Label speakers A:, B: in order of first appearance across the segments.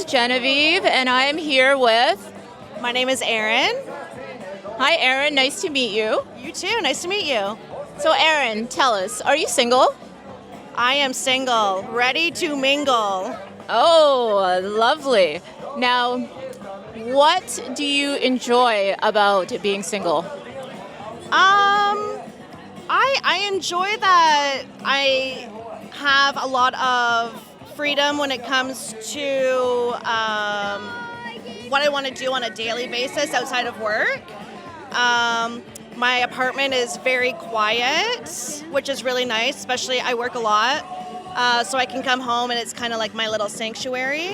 A: Genevieve, and I am here with...
B: My name is Erin.
A: Hi, Erin. Nice to meet you.
B: You too. Nice to meet you.
A: So, Erin, tell us, are you single?
B: I am single, ready to mingle.
A: Oh, lovely. Now, what do you enjoy about being single?
B: I enjoy that I have a lot of freedom when it comes to what I want to do on a daily basis outside of work. My apartment is very quiet, which is really nice, especially I work a lot, so I can come home and it's kind of like my little sanctuary.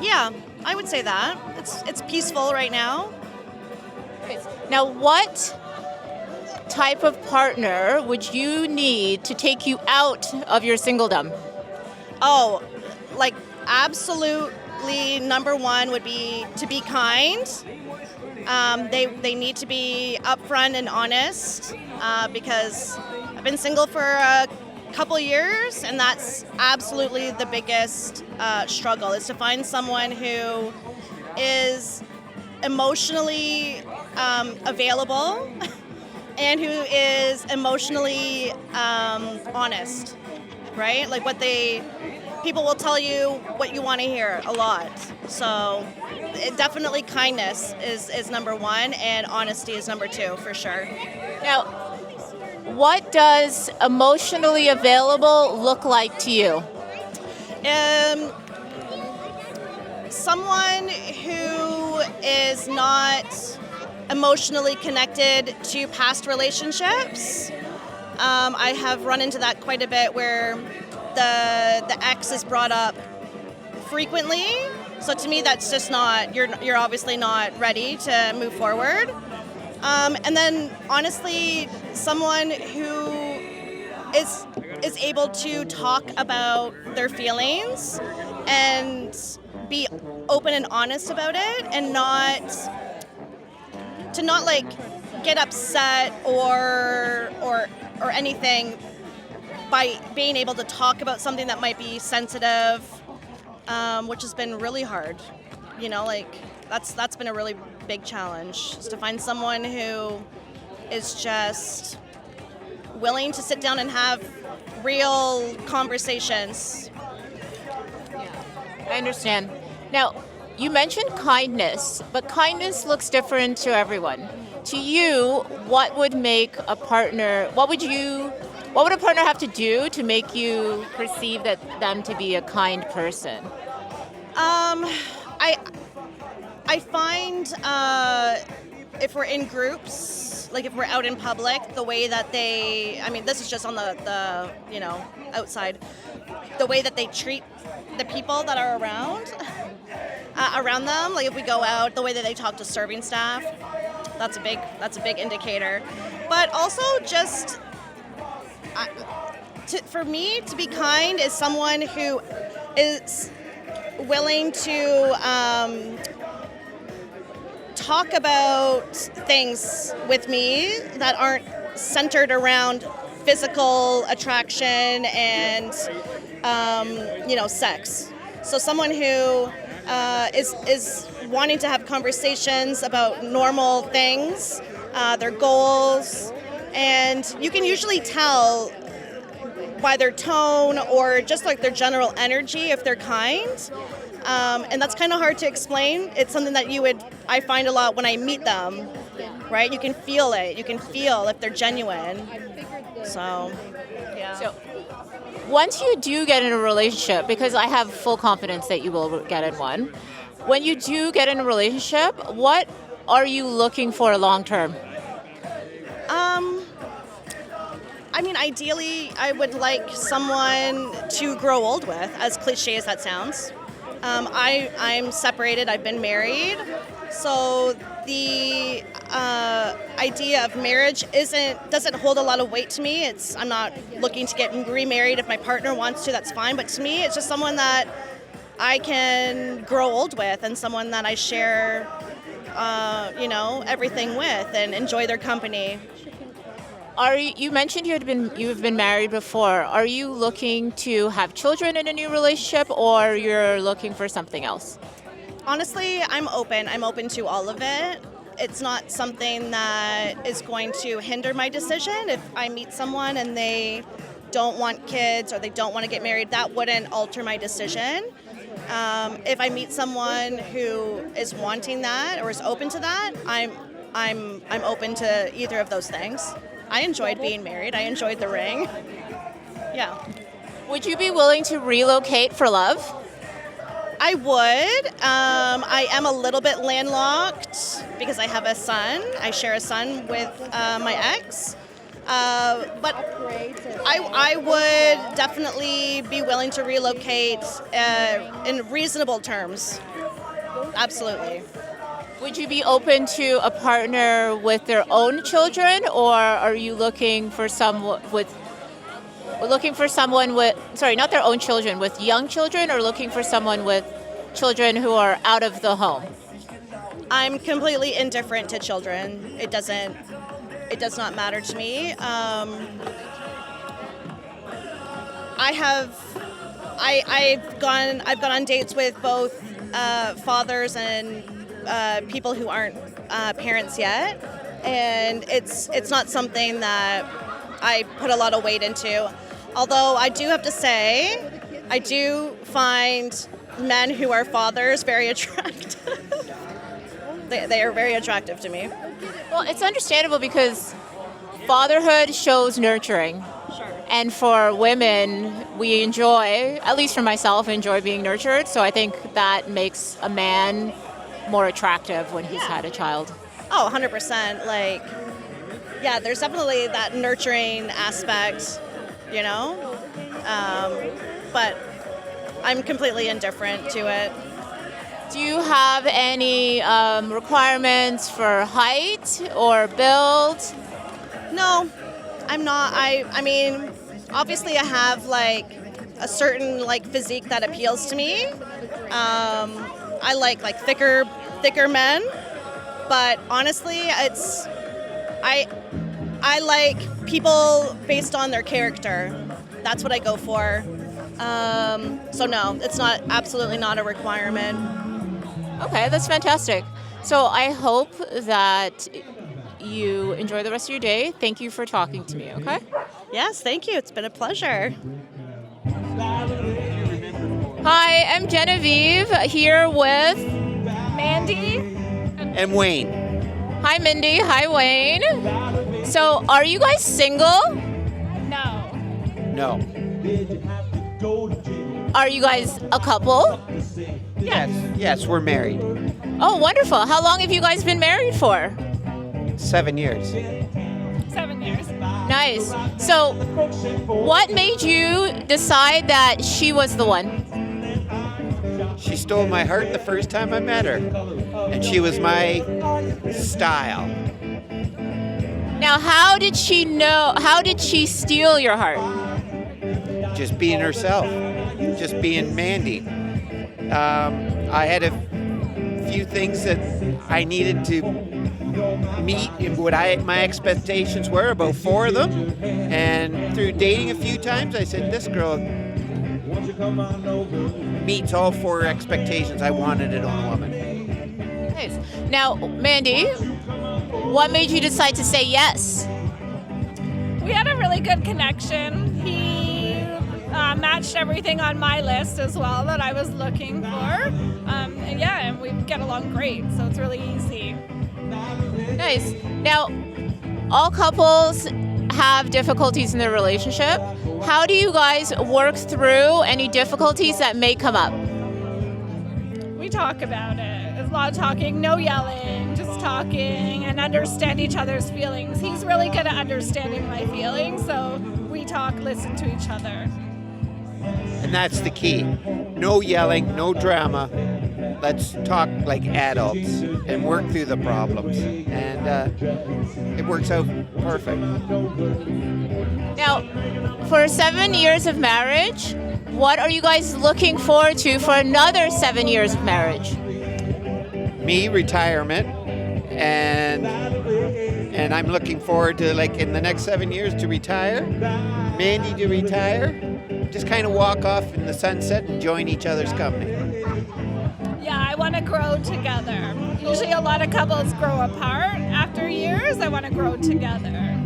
B: Yeah, I would say that. It's peaceful right now.
A: Now, what type of partner would you need to take you out of your singledom?
B: Oh, like absolutely number one would be to be kind. They need to be upfront and honest because I've been single for a couple years, and that's absolutely the biggest struggle, is to find someone who is emotionally available and who is emotionally honest, right? Like people will tell you what you want to hear a lot. So definitely kindness is number one, and honesty is number two for sure.
A: Now, what does emotionally available look like to you?
B: Someone who is not emotionally connected to past relationships. I have run into that quite a bit, where the ex is brought up frequently. So to me, that's just not, you're obviously not ready to move forward. And then honestly, someone who is able to talk about their feelings and be open and honest about it, and not like get upset or anything by being able to talk about something that might be sensitive, which has been really hard. You know, like that's been a really big challenge, is to find someone who is just willing to sit down and have real conversations.
A: I understand. Now, you mentioned kindness, but kindness looks different to everyone. To you, what would make a partner, what would a partner have to do to make you perceive them to be a kind person?
B: I find if we're in groups, like if we're out in public, the way that this is just on the outside, the way that they treat the people that are around them, like if we go out, the way that they talk to serving staff, that's a big indicator. But also just for me, to be kind is someone who is willing to talk about things with me that aren't centered around physical attraction and sex. So someone who is wanting to have conversations about normal things, their goals, and you can usually tell by their tone or just like their general energy if they're kind. And that's kind of hard to explain. It's something that I find a lot when I meet them, right? You can feel it. You can feel if they're genuine. So, yeah.
A: So, once you do get in a relationship, because I have full confidence that you will get in one, when you do get in a relationship, what are you looking for long term?
B: Ideally, I would like someone to grow old with, as cliche as that sounds. I'm separated, I've been married, so the idea of marriage doesn't hold a lot of weight to me. I'm not looking to get remarried. If my partner wants to, that's fine, but to me, it's just someone that I can grow old with, and someone that I share, everything with and enjoy their company.
A: You mentioned you've been married before. Are you looking to have children in a new relationship, or you're looking for something else?
B: Honestly, I'm open. I'm open to all of it. It's not something that is going to hinder my decision. If I meet someone and they don't want kids or they don't want to get married, that wouldn't alter my decision. If I meet someone who is wanting that or is open to that, I'm open to either of those things. I enjoyed being married. I enjoyed the ring. Yeah.
A: Would you be willing to relocate for love?
B: I would. I am a little bit landlocked because I have a son. I share a son with my ex. But I would definitely be willing to relocate in reasonable terms. Absolutely.
A: Would you be open to a partner with their own children, or are you looking for someone with not their own children, with young children, or looking for someone with children who are out of the home?
B: I'm completely indifferent to children. It does not matter to me. I've gone on dates with both fathers and people who aren't parents yet, and it's not something that I put a lot of weight into. Although I do have to say, I do find men who are fathers very attractive. They are very attractive to me.
A: Well, it's understandable because fatherhood shows nurturing.
B: Sure.
A: And for women, we enjoy, at least for myself, enjoy being nurtured. So I think that makes a man more attractive when he's had a child.
B: Oh, 100%. Like, yeah, there's definitely that nurturing aspect, you know? But I'm completely indifferent to it.
A: Do you have any requirements for height or build?
B: No, I'm not. I mean, obviously I have like a certain like physique that appeals to me. I like thicker men, but honestly, I like people based on their character. That's what I go for. So no, it's absolutely not a requirement.
A: Okay, that's fantastic. So I hope that you enjoy the rest of your day. Thank you for talking to me, okay?
B: Yes, thank you. It's been a pleasure.
A: Hi, I'm Genevieve here with
C: Mandy
D: and Wayne.
A: Hi, Mindy. Hi, Wayne. So are you guys single?
C: No.
A: Are you guys a couple?
D: Yes, we're married.
A: Oh, wonderful. How long have you guys been married for?
D: 7 years.
C: 7 years.
A: Nice. So what made you decide that she was the one?
D: She stole my heart the first time I met her, and she was my style.
A: Now, how did she steal your heart?
D: Just being herself, just being Mandy. I had a few things that I needed to meet in what my expectations were, about 4 of them. And through dating a few times, I said, this girl meets all 4 expectations I wanted in a woman.
A: Nice. Now, Mandy, what made you decide to say yes?
C: We had a really good connection. He matched everything on my list as well that I was looking for. And we get along great, so it's really easy.
A: Nice. Now, all couples have difficulties in their relationship. How do you guys work through any difficulties that may come up?
C: We talk about it. There's a lot of talking, no yelling, just talking and understand each other's feelings. He's really good at understanding my feelings, so we talk, listen to each other.
D: And that's the key. No yelling, no drama. Let's talk like adults and work through the problems. And it works out perfect.
A: Now, for 7 years of marriage, what are you guys looking forward to for another 7 years of marriage?
D: Me, retirement, and I'm looking forward to, like, in the next 7 years to retire, Mandy to retire, just kind of walk off in the sunset and join each other's company.
C: Yeah, I want to grow together. Usually a lot of couples grow apart after years. I want to grow together.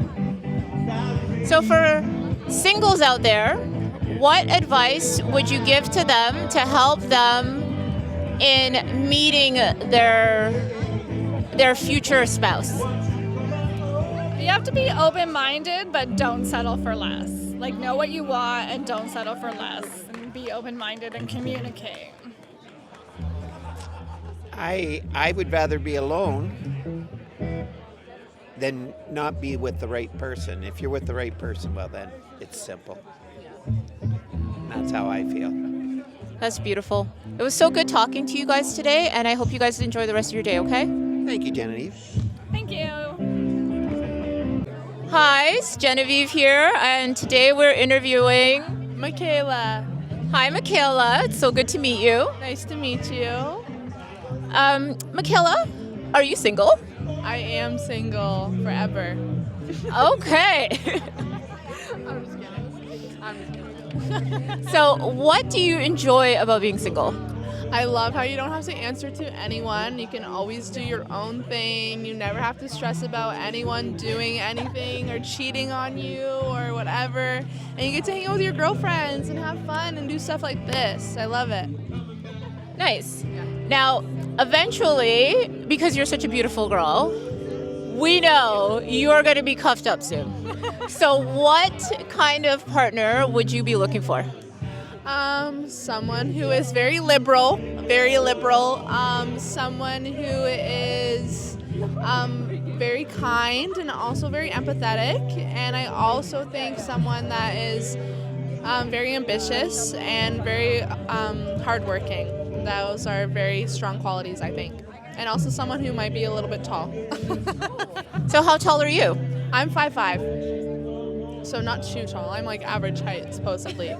A: So for singles out there, what advice would you give to them to help them in meeting their future spouse?
C: You have to be open-minded, but don't settle for less. Like, know what you want and don't settle for less. And be open-minded and communicate.
D: I would rather be alone than not be with the right person. If you're with the right person, well, then it's simple. That's how I feel.
A: That's beautiful. It was so good talking to you guys today, and I hope you guys enjoy the rest of your day, okay?
D: Thank you, Genevieve.
C: Thank you.
A: Hi, it's Genevieve here, and today we're interviewing
E: Michaela,
A: Hi, Michaela. It's so good to meet you.
E: nice to meet you.
A: Michaela, are you single?
E: I am single forever.
A: Okay.
E: I'm just kidding.
A: So, what do you enjoy about being single?
E: I love how you don't have to answer to anyone. You can always do your own thing. You never have to stress about anyone doing anything or cheating on you or whatever. And you get to hang out with your girlfriends and have fun and do stuff like this. I love it.
A: Nice. Now, eventually, because you're such a beautiful girl, we know you're going to be cuffed up soon. So, what kind of partner would you be looking for?
E: Someone who is very liberal, someone who is very kind and also very empathetic, and I also think someone that is very ambitious and very hardworking. Those are very strong qualities, I think. And also someone who might be a little bit tall.
A: So, how tall are you?
E: I'm 5'5", so not too tall. I'm like average height, supposedly.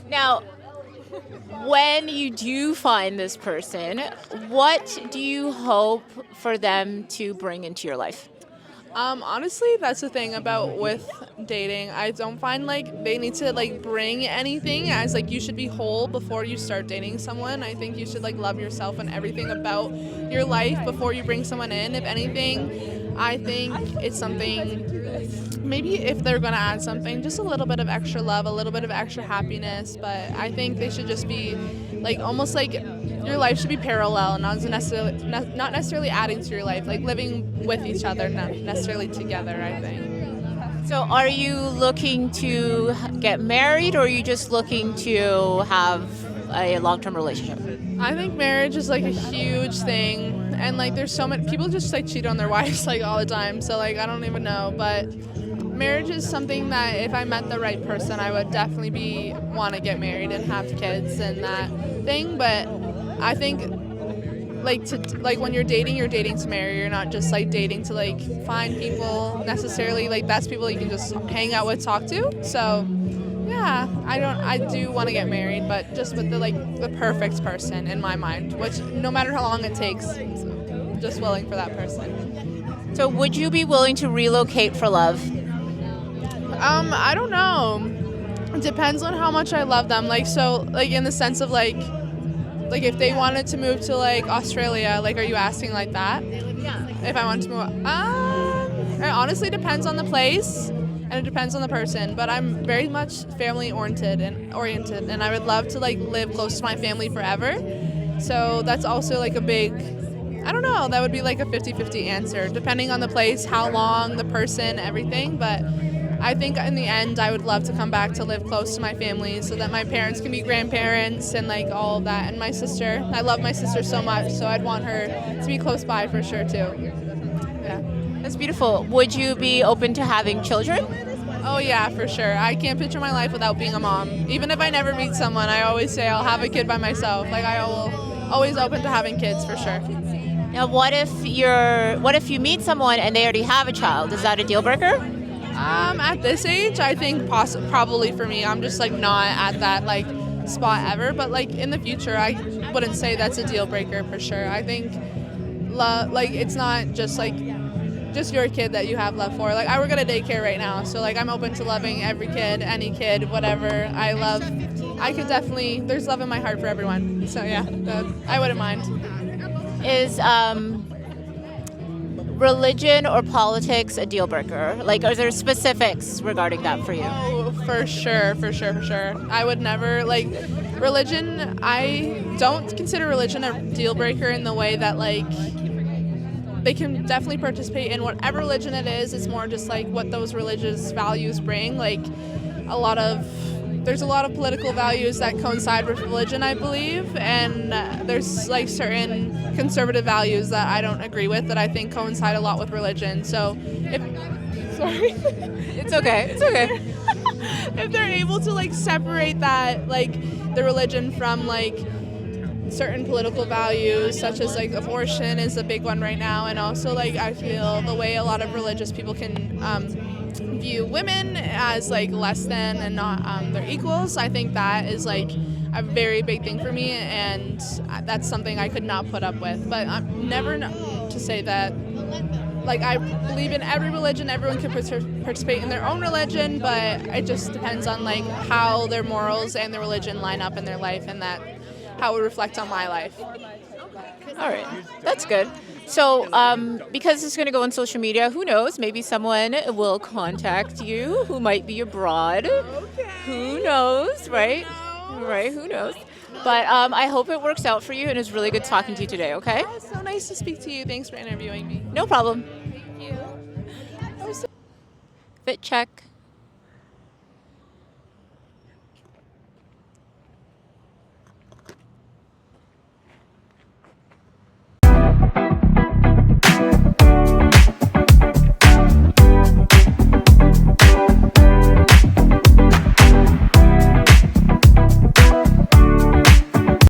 A: Now, when you do find this person, what do you hope for them to bring into your life?
E: Honestly, that's the thing about with dating. I don't find like they need to like bring anything as like you should be whole before you start dating someone. I think you should like love yourself and everything about your life before you bring someone in. If anything, I think it's something, maybe if they're gonna add something, just a little bit of extra love, a little bit of extra happiness, but I think they should just be like almost like your life should be parallel, not necessarily adding to your life, like living with each other, not necessarily together, I think.
A: So, are you looking to get married, or are you just looking to have a long-term relationship?
E: I think marriage is like a huge thing, and like there's so many people just like cheat on their wives like all the time, so like I don't even know, but marriage is something that if I met the right person, I would definitely want to get married and have kids and that thing. But I think like when you're dating to marry. You're not just like dating to like find people necessarily, like best people you can just hang out with, talk to. So yeah, I do want to get married, but just with the perfect person in my mind, which no matter how long it takes, I'm just willing for that person.
A: So, would you be willing to relocate for love?
E: I don't know. It depends on how much I love them. Like, so, like, in the sense of, like if they wanted to move to, like, Australia, like, are you asking like that?
A: Yeah.
E: If I wanted to move, it honestly depends on the place, and it depends on the person, but I'm very much family oriented, and I would love to, like, live close to my family forever. So that's also, like, a big, I don't know, that would be, like, a 50-50 answer, depending on the place, how long, the person, everything, but I think in the end I would love to come back to live close to my family so that my parents can be grandparents and like all of that. And my sister, I love my sister so much, so I'd want her to be close by for sure too. Yeah.
A: That's beautiful. Would you be open to having children?
E: Oh yeah, for sure. I can't picture my life without being a mom. Even if I never meet someone, I always say I'll have a kid by myself. Like I will always open to having kids for sure.
A: Now, what if you meet someone and they already have a child? Is that a deal breaker?
E: At this age, I think probably for me, I'm just like not at that like spot ever. But like in the future, I wouldn't say that's a deal breaker for sure. I think love, like, it's not just like just your kid that you have love for. Like, I work at a daycare right now, so like I'm open to loving every kid, any kid, whatever. I could definitely, there's love in my heart for everyone. So yeah, I wouldn't mind.
A: Is religion or politics a deal breaker? Like, are there specifics regarding that for you?
E: Oh, for sure. I would never, like, religion, I don't consider religion a deal breaker in the way that, like, they can definitely participate in whatever religion it is. It's more just like what those religious values bring. Like, there's a lot of political values that coincide with religion, I believe, and there's like certain conservative values that I don't agree with that I think coincide a lot with religion. So,
A: It's okay.
E: if they're able to like separate that, like the religion from like certain political values, such as like abortion is a big one right now, and also like I feel the way a lot of religious people can view women as like less than and not their equals. I think that is like a very big thing for me, and that's something I could not put up with. But I'm never to say that, like, I believe in every religion, everyone can participate in their own religion, but it just depends on like how their morals and their religion line up in their life, and that how it reflects on my life.
A: All right, that's good. So, because it's going to go on social media, who knows? Maybe someone will contact you who might be abroad.
E: Okay.
A: Who knows, right? Right, who knows? But I hope it works out for you, and it's really good talking to you today, okay?
E: Oh, so nice to speak to you. Thanks for interviewing me.
A: No problem.
E: Thank you.
A: Fit check.